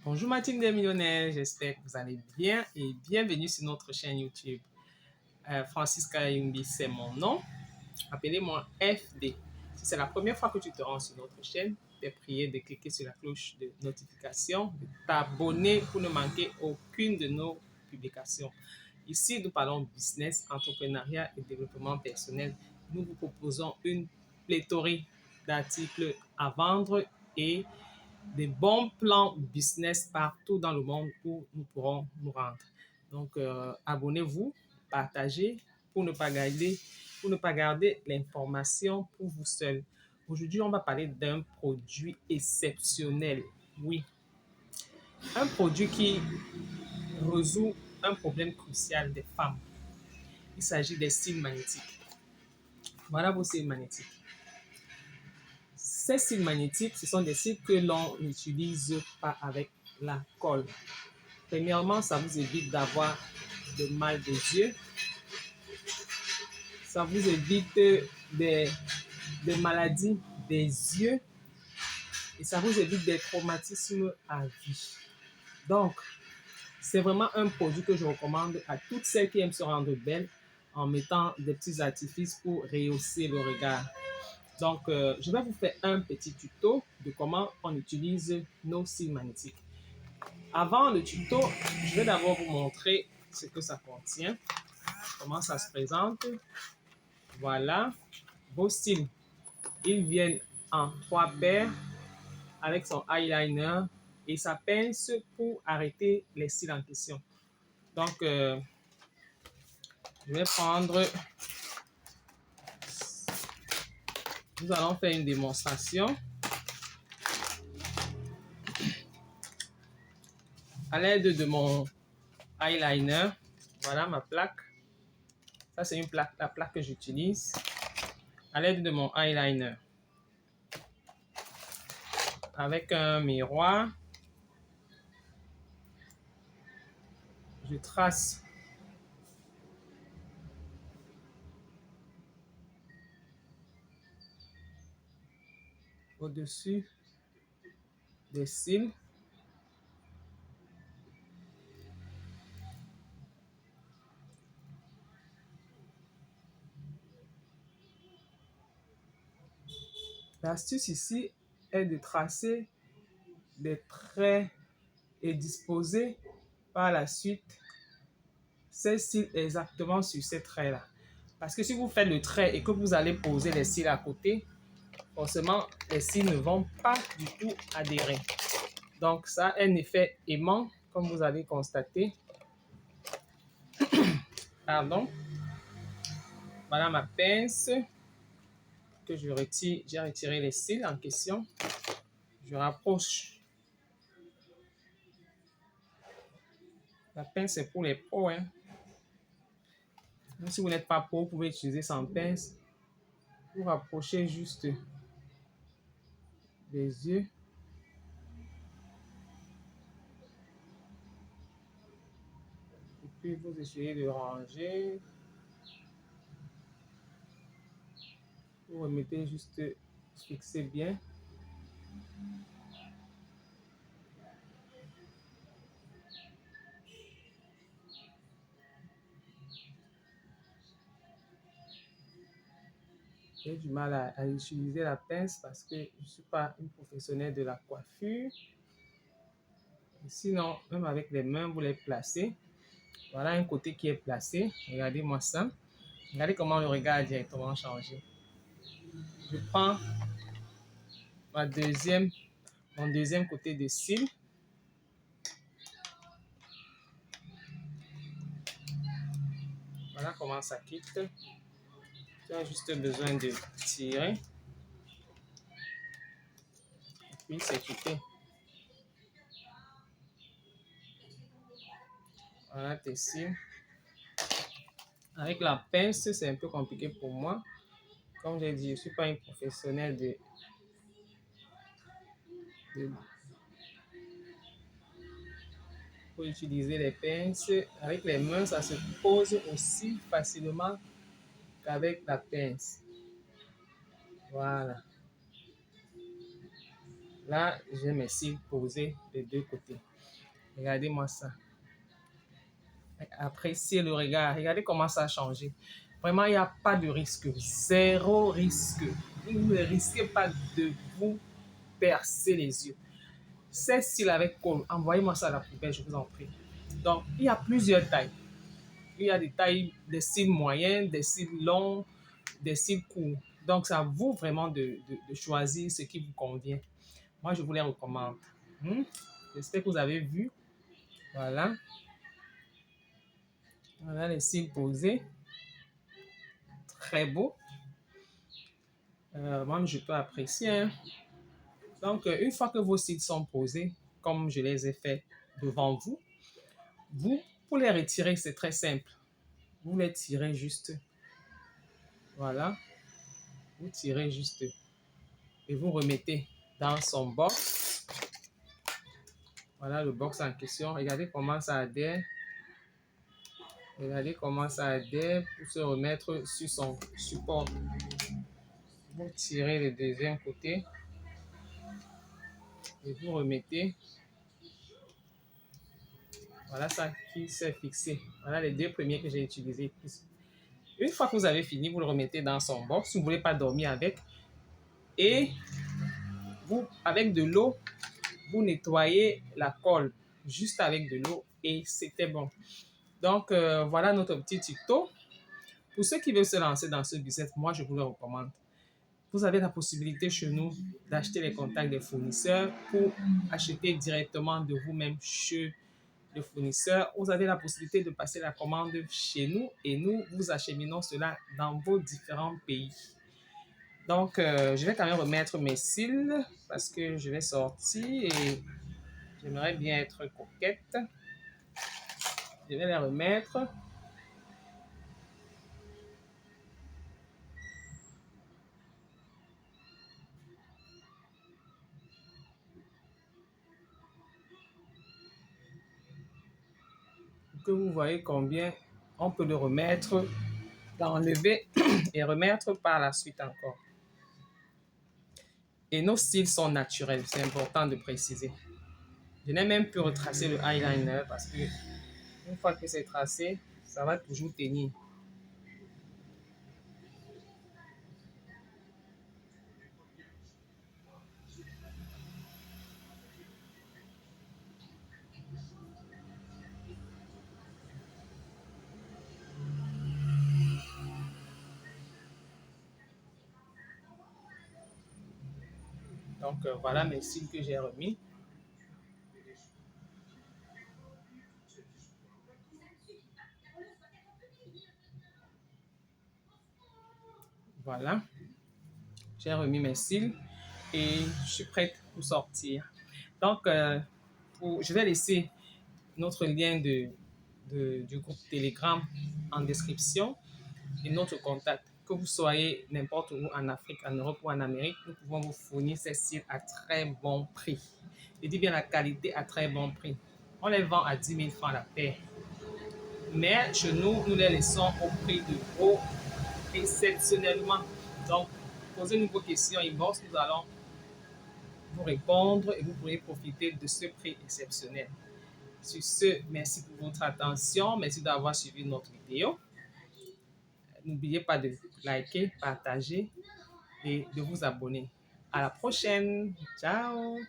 Bonjour ma team des millionnaires, j'espère que vous allez bien et bienvenue sur notre chaîne YouTube. Francis Kayumbi, c'est mon nom. Appelez-moi FD. Si c'est la première fois que tu te rends sur notre chaîne, t'es prié de cliquer sur la cloche de notification, de t'abonner pour ne manquer aucune de nos publications. Ici, nous parlons business, entrepreneuriat et développement personnel. Nous vous proposons une pléthore d'articles à vendre et des bons plans business partout dans le monde où nous pourrons nous rendre. Donc, abonnez-vous, partagez pour ne pas garder l'information pour vous seul. Aujourd'hui, on va parler d'un produit exceptionnel. Oui, un produit qui résout un problème crucial des femmes. Il s'agit des cils magnétiques. Voilà vos cils magnétiques. Ces cils magnétiques, ce sont des cils que l'on n'utilise pas avec la colle. Premièrement, ça vous évite d'avoir de mal des yeux. Ça vous évite des maladies des yeux. Et ça vous évite des traumatismes à vie. Donc, c'est vraiment un produit que je recommande à toutes celles qui aiment se rendre belles en mettant des petits artifices pour rehausser le regard. Donc, je vais vous faire un petit tuto de comment on utilise nos cils magnétiques. Avant le tuto, je vais d'abord vous montrer ce que ça contient, comment ça se présente. Voilà, vos cils. Ils viennent en 3 paires avec son eyeliner et sa pince pour arrêter les cils en question. Donc, je vais prendre... Nous allons faire une démonstration. À l'aide de mon eyeliner, voilà ma plaque. Ça, c'est une plaque, la plaque que j'utilise. À l'aide de mon eyeliner. Avec un miroir, je trace au-dessus des cils. L'astuce ici est de tracer des traits et disposer par la suite ces cils exactement sur ces traits-là. Parce que si vous faites le trait et que vous allez poser les cils à côté, forcément, les cils ne vont pas du tout adhérer. Donc, ça a un effet aimant, comme vous allez constater. Pardon. Voilà ma pince que je retire. J'ai retiré les cils en question. Je rapproche. La pince, c'est pour les pros. Hein. Même si vous n'êtes pas pro, vous pouvez utiliser sans pince. Vous rapprochez juste les yeux. Et puis, vous essayez de ranger. Vous remettez juste fixer bien. J'ai du mal à utiliser la pince parce que je ne suis pas une professionnelle de la coiffure. Sinon, même avec les mains, vous les placez. Voilà un côté qui est placé. Regardez-moi ça. Regardez comment le regard a directement changé. Je prends mon deuxième côté de cils. Voilà comment ça quitte. Tu as juste besoin de tirer. Et puis c'est quitté. Voilà tes cils. Avec la pince, c'est un peu compliqué pour moi. Comme j'ai dit, je ne suis pas une professionnelle pour utiliser les pinces. Avec les mains, ça se pose aussi facilement qu'avec la pince. Voilà. Là, j'ai mes cils posés des deux côtés. Regardez-moi ça. Appréciez le regard. Regardez comment ça a changé. Vraiment, il n'y a pas de risque. Zéro risque. Vous ne risquez pas de vous percer les yeux. Ces cils avec colle, envoyez-moi ça à la poubelle, je vous en prie. Donc, il y a plusieurs tailles. Il y a des tailles, des cils moyens, des cils longs, des cils courts. Donc, c'est à vous vraiment de choisir ce qui vous convient. Moi, je vous les recommande. J'espère que vous avez vu. Voilà. Voilà les cils posés. Très beau. Moi, je peux apprécier. Hein. Donc, une fois que vos cils sont posés, comme je les ai fait devant vous, pour les retirer, c'est très simple. Vous les tirez juste. Voilà. Vous tirez juste. Et vous remettez dans son box. Voilà le box en question. Regardez comment ça adhère. Regardez comment ça adhère pour se remettre sur son support. Vous tirez le deuxième côté. Et vous remettez. Voilà ça qui s'est fixé. Voilà les deux premiers que j'ai utilisés. Une fois que vous avez fini, vous le remettez dans son box. Si vous ne voulez pas dormir avec. Et vous, avec de l'eau, vous nettoyez la colle juste avec de l'eau et c'était bon. Donc, voilà notre petit tuto. Pour ceux qui veulent se lancer dans ce business, moi, je vous le recommande. Vous avez la possibilité chez nous d'acheter les contacts des fournisseurs pour acheter directement de vous-même chez le fournisseur. Vous avez la possibilité de passer la commande chez nous et nous vous acheminons cela dans vos différents pays. Donc, je vais quand même remettre mes cils parce que je vais sortir et j'aimerais bien être coquette. Je vais les remettre. Que vous voyez combien on peut le remettre, l'enlever et remettre par la suite encore. Et nos cils sont naturels, c'est important de préciser. Je n'ai même plus retracé le eyeliner parce que une fois que c'est tracé, ça va toujours tenir. Donc voilà mes cils que j'ai remis. Voilà. J'ai remis mes cils et je suis prête pour sortir. Donc, je vais laisser notre lien du groupe Telegram en description et notre contact. Que vous soyez n'importe où en Afrique, en Europe ou en Amérique, nous pouvons vous fournir ces cils à très bon prix. Je dis bien la qualité à très bon prix. On les vend à 10 000 francs la paire. Mais chez nous, nous les laissons au prix de gros exceptionnellement. Donc, posez-nous vos questions inbox, nous allons vous répondre et vous pourrez profiter de ce prix exceptionnel. Sur ce, merci pour votre attention. Merci d'avoir suivi notre vidéo. N'oubliez pas de liker, partager et de vous abonner. À la prochaine. Ciao.